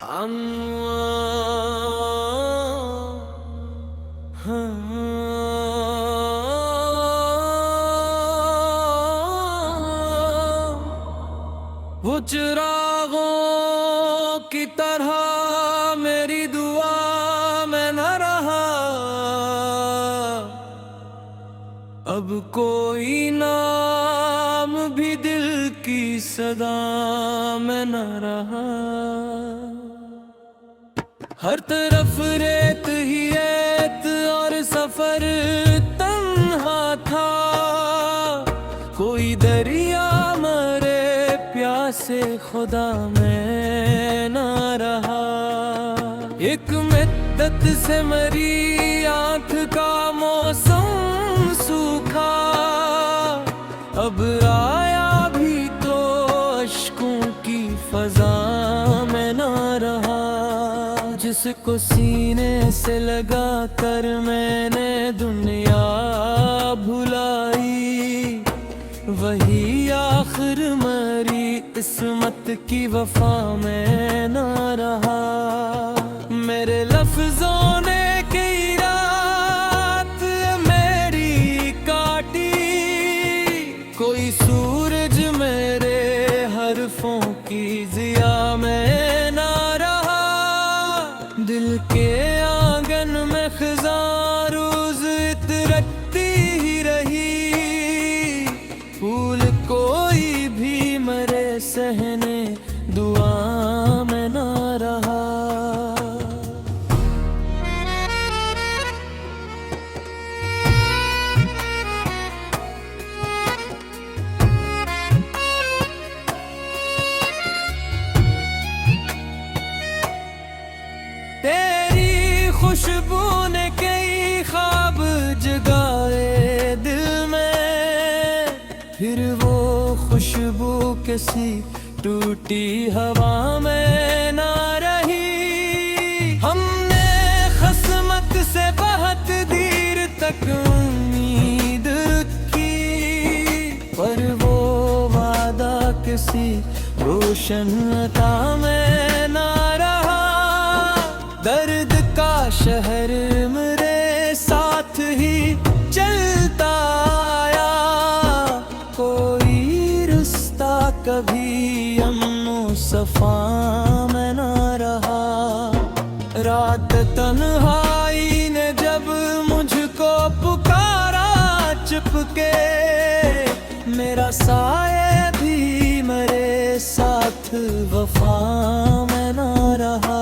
वो चिरागों की तरह मेरी दुआ में न रहा, अब कोई नाम भी दिल की सदा में न रहा। हर तरफ रेत ही रेत और सफर तन्हा था, कोई दरिया मरे प्यासे खुदा में न रहा। एक मिद्दत से मरी आंख का मौसम सूखा, अब आया भी तो अश्कों की फजा में न रहा। जिसको सीने से लगा कर मैंने दुनिया भुलाई, वही आखिर मरी किस्मत की वफा में न रहा। मेरे लफ्जों ने कई रात मेरी काटी, कोई सूरज मेरे हरफों की जिया में न रहा। दिल के आंगन में खिज़ां रोज़ इतरती ही रही, फूल कोई भी मरे सहने दुआ में न रहा। तेरी खुशबू ने कई ख्वाब जगाए दिल में, फिर वो खुशबू किसी टूटी हवा में ना रही। हमने खस्मत से बहुत देर तक उम्मीद रखी, पर वो वादा किसी रोशन अता में ना रहा। दर्द का शहर मेरे साथ ही चलता आया, कोई रास्ता कभी अमन सफा में न रहा। रात तन्हाई ने जब मुझको पुकारा चुपके, मेरा साये भी मेरे साथ वफा में न रहा।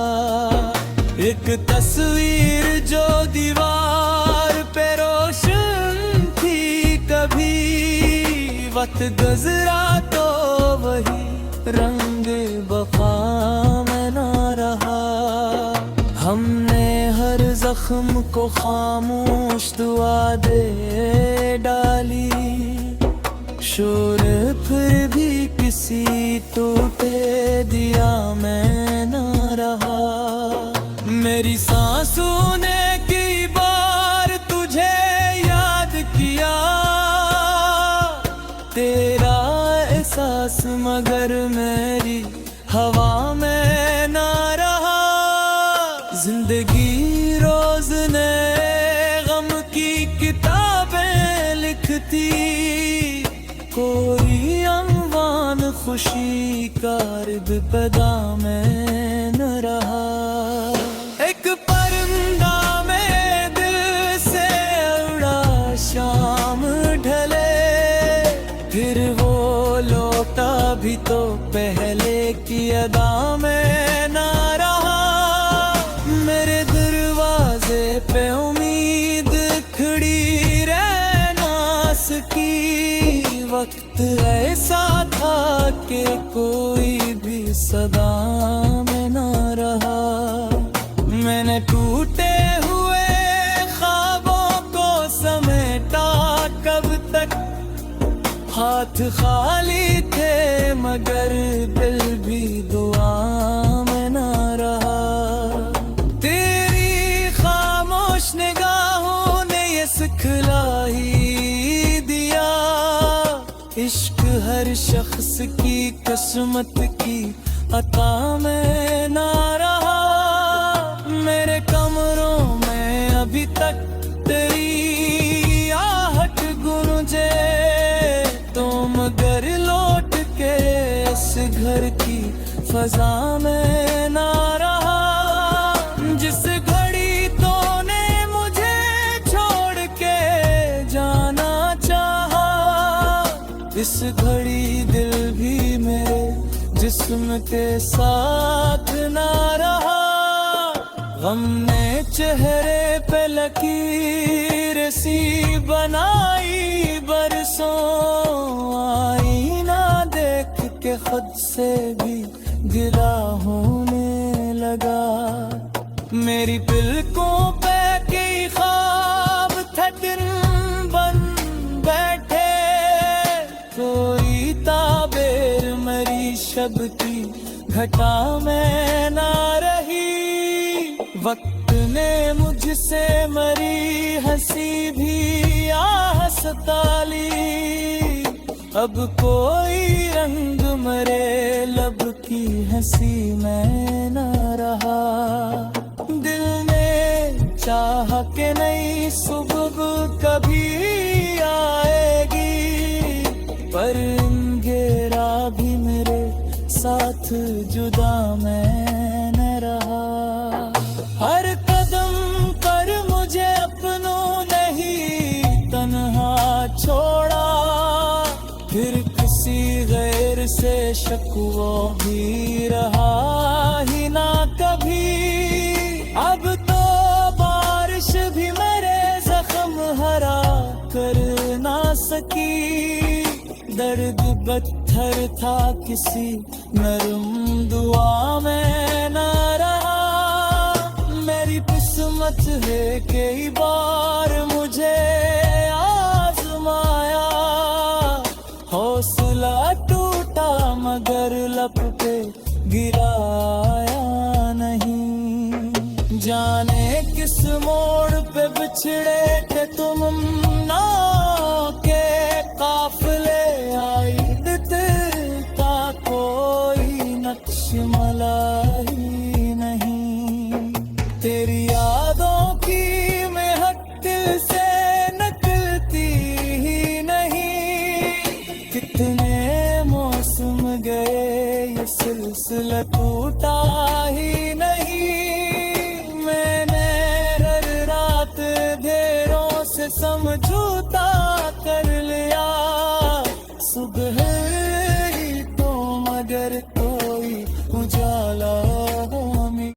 एक तस्वीर जो दीवार पे रोशन थी कभी, वक्त गुजरा तो वही रंग वफा में न रहा। हमने हर जख्म को खामोश दुआ दे डाली, शोर फिर भी किसी टूटे दिया में न रहा। मेरी सांसों ने कई बार तुझे याद किया, तेरा एहसास मगर मेरी हवा में न रहा। जिंदगी रोज ने गम की किताबें लिखती, कोई अनवान खुशी का रिद पैदा में न रहा। एक परिंदा में दिल से उड़ा शाम ढले, फिर वो लौटा भी तो पहले की अदा में न रहा। मेरे दरवाजे पे उम्मीद खड़ी रह ना सकी, वक्त ऐसा था कि कोई भी सदा में न रहा। मैंने टूटे हुए ख्वाबों को समेटा कब तक, हाथ खाली थे मगर दिल भी दुआ में न रहा। तेरी खामोश निगाहों ने ये सिखला ही दिया, इश्क हर शख्स की किस्मत की अता में ना रहा। खजा में ना रहा। जिस घड़ी तूने मुझे छोड़ के जाना चाहा, इस घड़ी दिल भी मेरे जिस्म के साथ ना रहा। गम ने चेहरे पे लकीर सी बनाई बरसों, आईना देख के खुद से भी गिला होने लगा। मेरी पलकों पे कई ख्वाब थे दिन बन बैठे, कोई ताबेर मरी शब की घटा में ना रही। वक्त ने मुझसे मरी हंसी भी आह सता ली, अब कोई रंग मरे लब की हंसी में न रहा। दिल ने चाह के नई सुबह कभी आएगी, पर अंधेरा भी मेरे साथ जुदा मैं न रहा। हर कदम पर मुझे अपनों नहीं तन्हा छोड़ा, फिर किसी गैर से शकवा भी रहा ही ना कभी। अब तो बारिश भी मेरे जख्म हरा कर ना सकी, दर्द पत्थर था किसी नरम दुआ में ना रहा। मेरी किस्मत है कई बार मुझे आजमाया, हौसला टूटा मगर लब पे गिराया नहीं। जाने किस मोड़ पे बिछड़े थे तुम ना के काफिले, आई दिखता कोई नक्श मलाई नहीं। तेरी यादों की महक दिल से निकलती ही नहीं। कितने मौसम गए ये सिलसिला टूटा ही नहीं। मैंने हर रात देरों से समझौता कर लिया, सुबह ही तो मगर कोई उजाला में।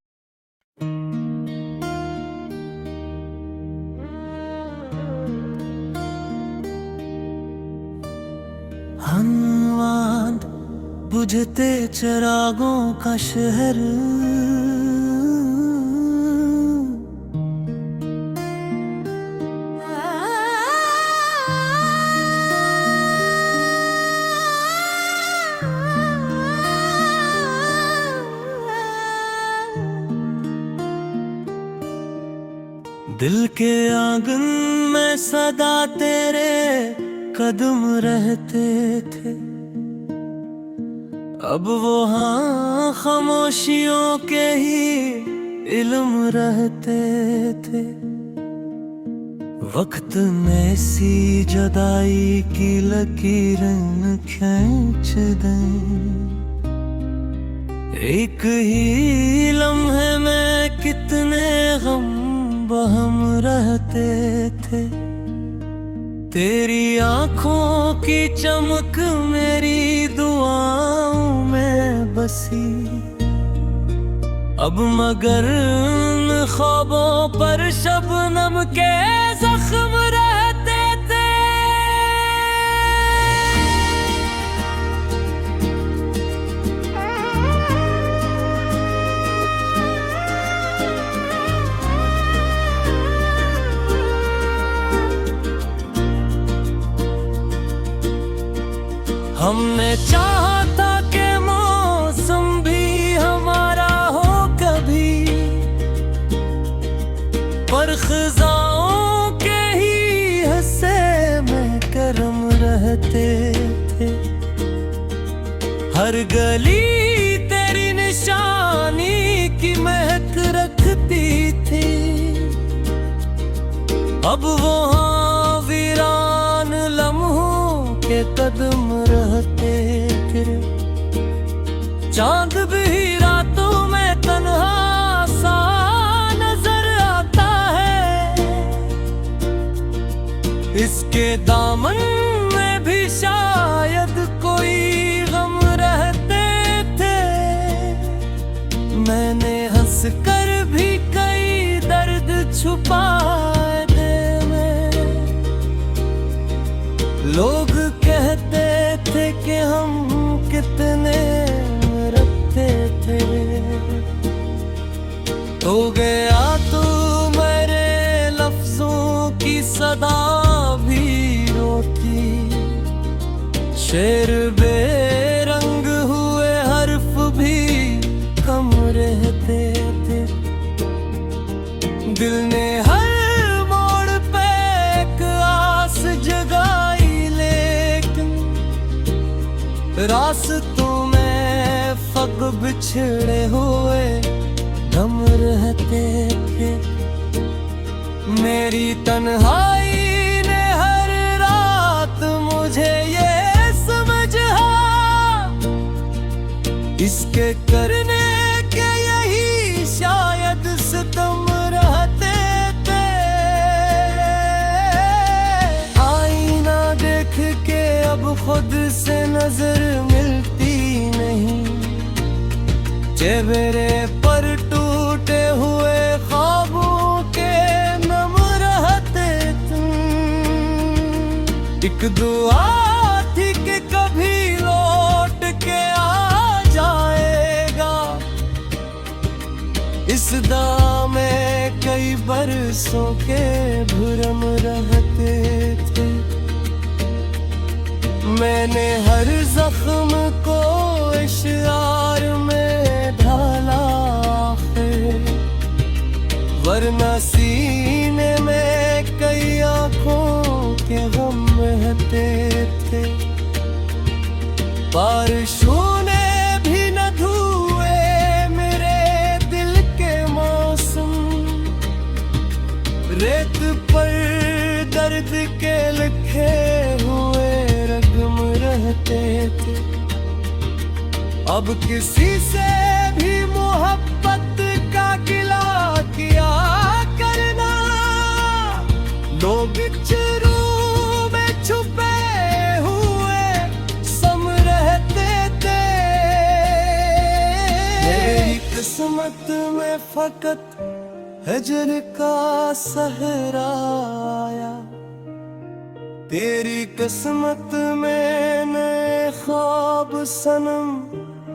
हनुमान बुझते चिरागों का शहर, दिल के आंगन में सदा तेरे कदम रहते थे। अब वो हाँ खामोशियों के ही इल्म रहते थे। वक्त ने सी जुदाई की लकीरें खींच दें, एक ही लम्हे में कितने गम बहम रहते थे। तेरी आंखों की चमक मेरी दुआओं में बसी, अब मगर उन ख्वाबों पर शबनम के जख्म रहते थे। हमने चाहा था कि मौसम भी हमारा हो कभी, पर खज़ाओं के ही हंसे में करम रहते थे। हर गली तेरी निशानी की महक रखती थी, अब वो वीरान लम्हों के कदम रहते थे। चांद भी उसके दामन में भी शायद कोई गम रहते थे। मैंने हंस कर भी कई दर्द छुपाए थे में। लोग कहते थे कि हम कितने रखते थे। तो गया तू मेरे लफ्जों की सदा भी रोती। शेर बेरंग हुए हर्फ भी कम रहते थे। दिल ने हर मोड़ पे एक आस जगाई, लेकिन रास्तों में फग बिछड़े हुए दम रहते थे। मेरी तन्हाई ने हर रात मुझे ये समझा, इसके करने के यही शायद सितम रहते थे। आईना देख के अब खुद से नजर मिलती नहीं। चेहरे पर टूटे हुए ख्वाबों के नम रहते तुम। एक दुआ थी कि कभी लौट के आ जाएगा। इस दाम में कई बरसों के भ्रम रहते थे। मैंने हर जख्म को इश्यार में ढाला है, वरना सीने में कई आंखों के गम रहते थे। बारिशों ने भी न धुए मेरे दिल के मौसम। रेत पर दर्द के लिखे हुए रगम रहते थे। अब किसी से भी मोहब्बत का गिला किया करना। लोग चेहरों में छुपे हुए सम रहते थे। मेरी किस्मत में फकत हजर का सहरा आया। तेरी किस्मत में नए ख्वाब सनम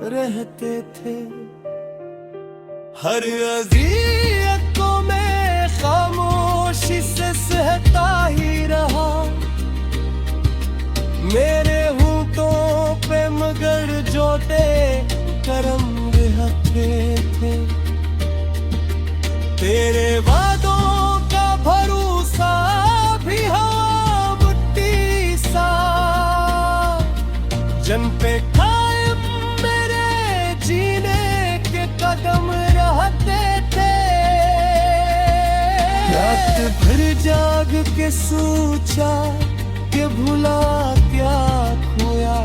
रहते थे। हर अज़ियत को मैं खामोशी से सहता ही रहा। मेरे होंठों पे मगर जोटे करम रहते थे। तेरे वादों का भरोसा भी हवा मुट्ठी सा। जन पे कायम मेरे जीने के कदम रहते थे। रात भर जाग के सोचा कि भुला क्या खोया।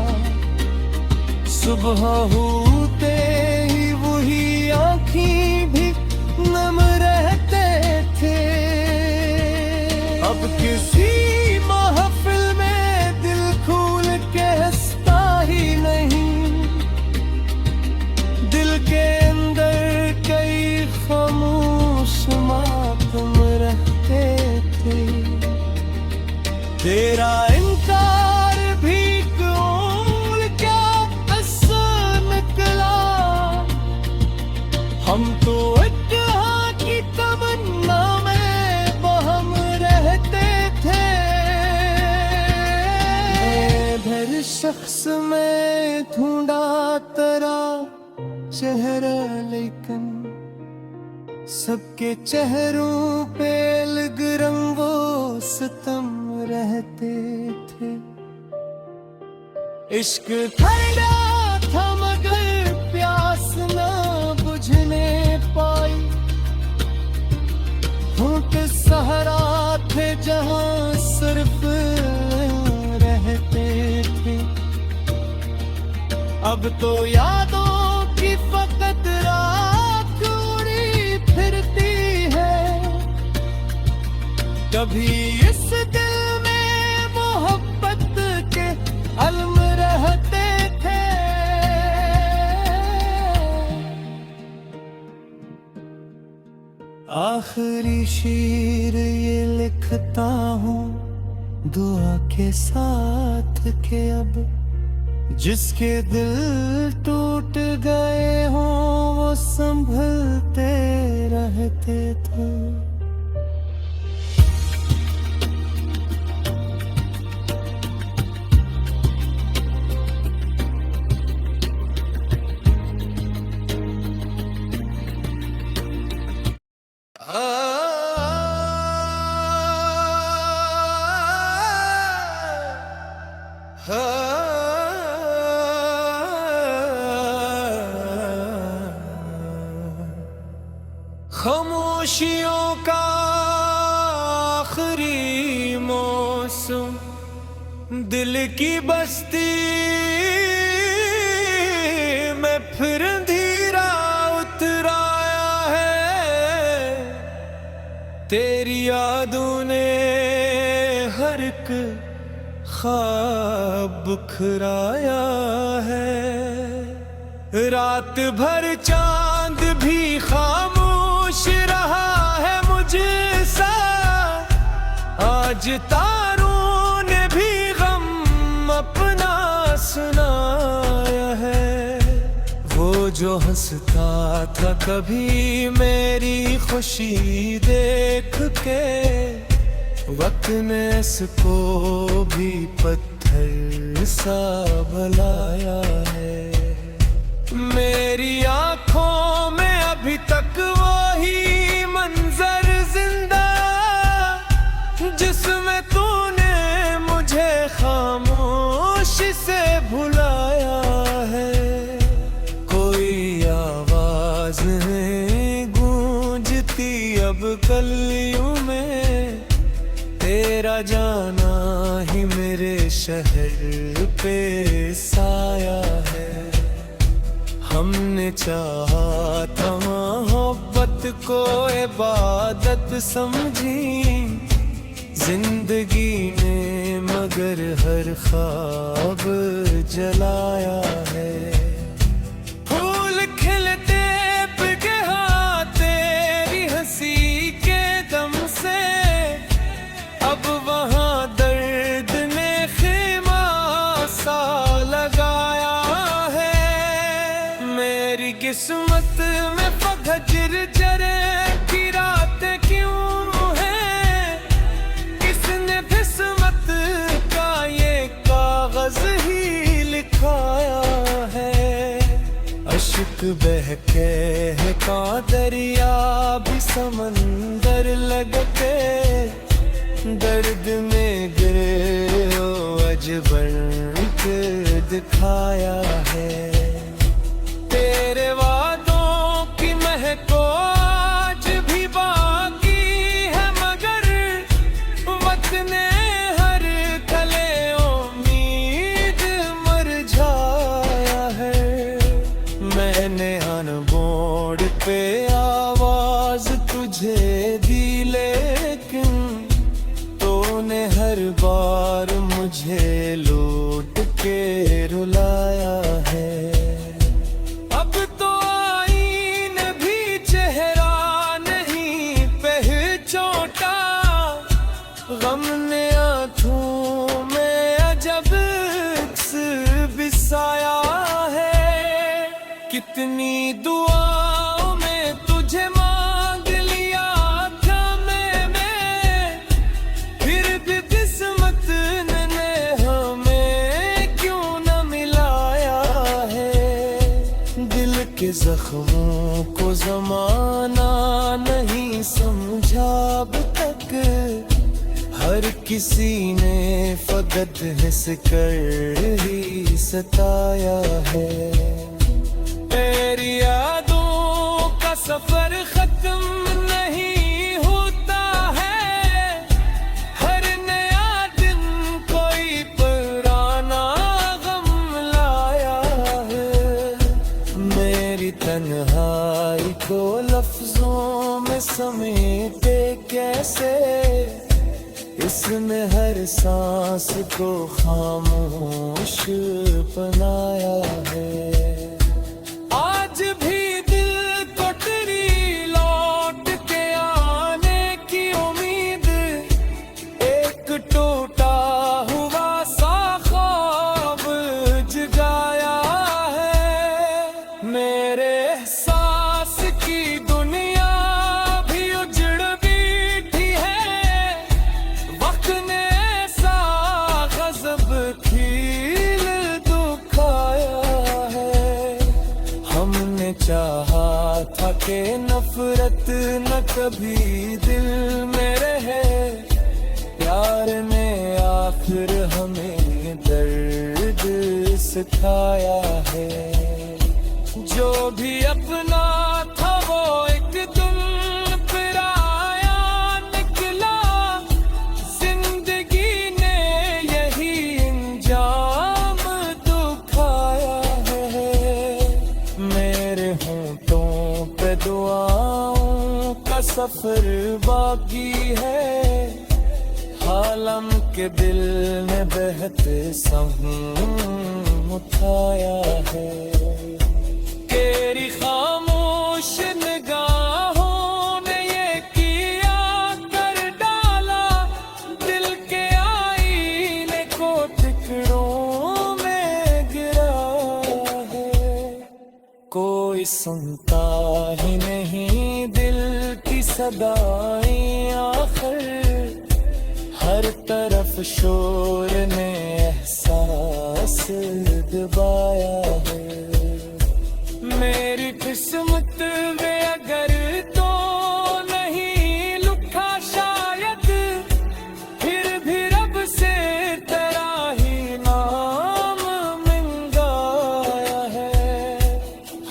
सुबह होते ही वही आँखें भी नम रहते थे। अब किसी महफिल में दिल खोल के हंसता ही नहीं। दिल के अंदर कई खामोश मातम रहते थे। तेरा इनकार भी कौन क्या असर निकला। हम तो इत्तेहाद की तमन्ना में बहम रहते थे। हर शख्स में ढूंढा तेरा चेहरा, लेकिन सबके चेहरों पे अलग रंगो सितम रहते थे। इश्क ठंडा था मगर प्यास न बुझने पाई। होंठ सहरा थे जहां सिर्फ रहते थे। अब तो यादों की फकत राख उड़ी फिरती है। कभी इस दिल में आखिरी शेर ये लिखता हूँ दुआ के साथ के अब जिसके दिल टूट गए हों वो संभलते रहते थे। खामोशियों का आखिरी मौसम दिल की बस्ती में फिर अंधेरा उतर आया है। तेरी यादों ने हर एक ख्वाब बुखराया है। रात भर चांद भी खामोश रहा है मुझसा, आज तारों ने भी गम अपना सुनाया है। वो जो हंसता था कभी मेरी खुशी देख के, वक्त ने इसको भी पत्थर सा भलाया है। मेरी आंखों में अभी तक वही मंजर जिंदा जिसमें तूने मुझे खामोशी से भुलाया है। कोई आवाज नहीं गूंजती अब गलियों में, तेरा जाना ही मेरे शहर पे साया है। हमने चाहा था मोहब्बत को इबादत समझी जिंदगी ने, मगर हर ख्वाब जलाया है। फूल खिलते पिघे हाथ तेरी हंसी के दम से, अब वहाँ दर्द ने खेमा सा लगाया है। मेरी किस्मत में फजर जरे की रातें क्यों है, किसने किस्मत का ये कागज ही लिखाया है। अश्क बहके है का दरिया भी समंदर लगते, दर्द में गिरे हो अजबर के दिखाया है। तेरे वादों की महको आज भी बाकी है, मगर वक्त ने हर तले उम्मीद मरझाया है। मैंने अनमोड़ पे आवाज तुझे दी, लेकिन तूने हर बार मुझे लौट के रुलाया है। अब तो आईने भी चेहरा नहीं पहचानता, गम ने आंखों में अजब अक्स बिसाया है। कितनी दुआओं में तुझे मांग लिया था मैं, फिर भी किस्मत ने हमें क्यों न मिलाया है। दिल के जख्मों को जमाना नहीं समझा अब तक, हर किसी ने फकत हंस कर ही सताया है। तेरी यादों का सफर खत्म नहीं होता है, हर नया दिन कोई पुराना गम लाया है। मेरी तन्हाई को लफ्जों में समेटे कैसे, इसने हर सांस को खामोश बनाया है। आज भी दिल को तेरी लौट के वक्त न कभी दिल में रहे, प्यार ने आखिर हमें दर्द सिखाया है। जो भी अपना था वो एक दिन फिर आया निकला, जिंदगी ने यही अंजाम दुखाया है। मेरे होंठों पे दुआओं का सफर बाकी है, आलम के दिल ने बहते सहूं उठाया है। तेरी खामोश निगाहों ने ये किया कर डाला, दिल के आईने को टुकड़ों में गिराया है। कोई सुनता ही नहीं दिल की सदाएं आखिर, हर तरफ शोर ने एहसास दबाया है। मेरी किस्मत में अगर तो नहीं लिखा शायद, फिर भी रब से तेरा ही नाम मंगाया है।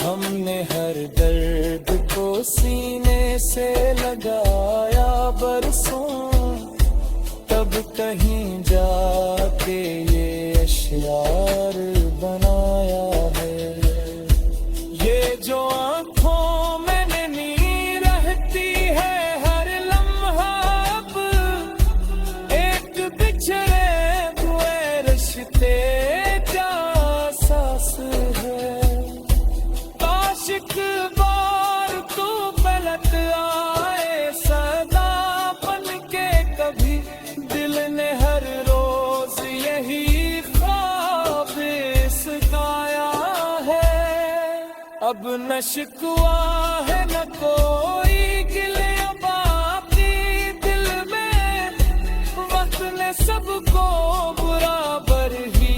हमने हर दर्द को सीने से लगाया बरसों, तब कहीं जाके ये अशआर बनाया है। ये जो आँखों में नहीं रहती है हर लम्हा, अब एक बिछड़े हुए रिश्ते का एहसास है। काश एक बार तू पलट आए सदा बन के कभी, दिल ने हर रोज यही ख्वाब सिखाया है। अब न शिकवा है न कोई गिले बाकी दिल में, वक्त ने सबको बराबर ही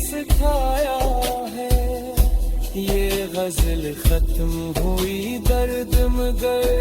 सिखाया है। ये गजल खत्म हुई दर्द मगर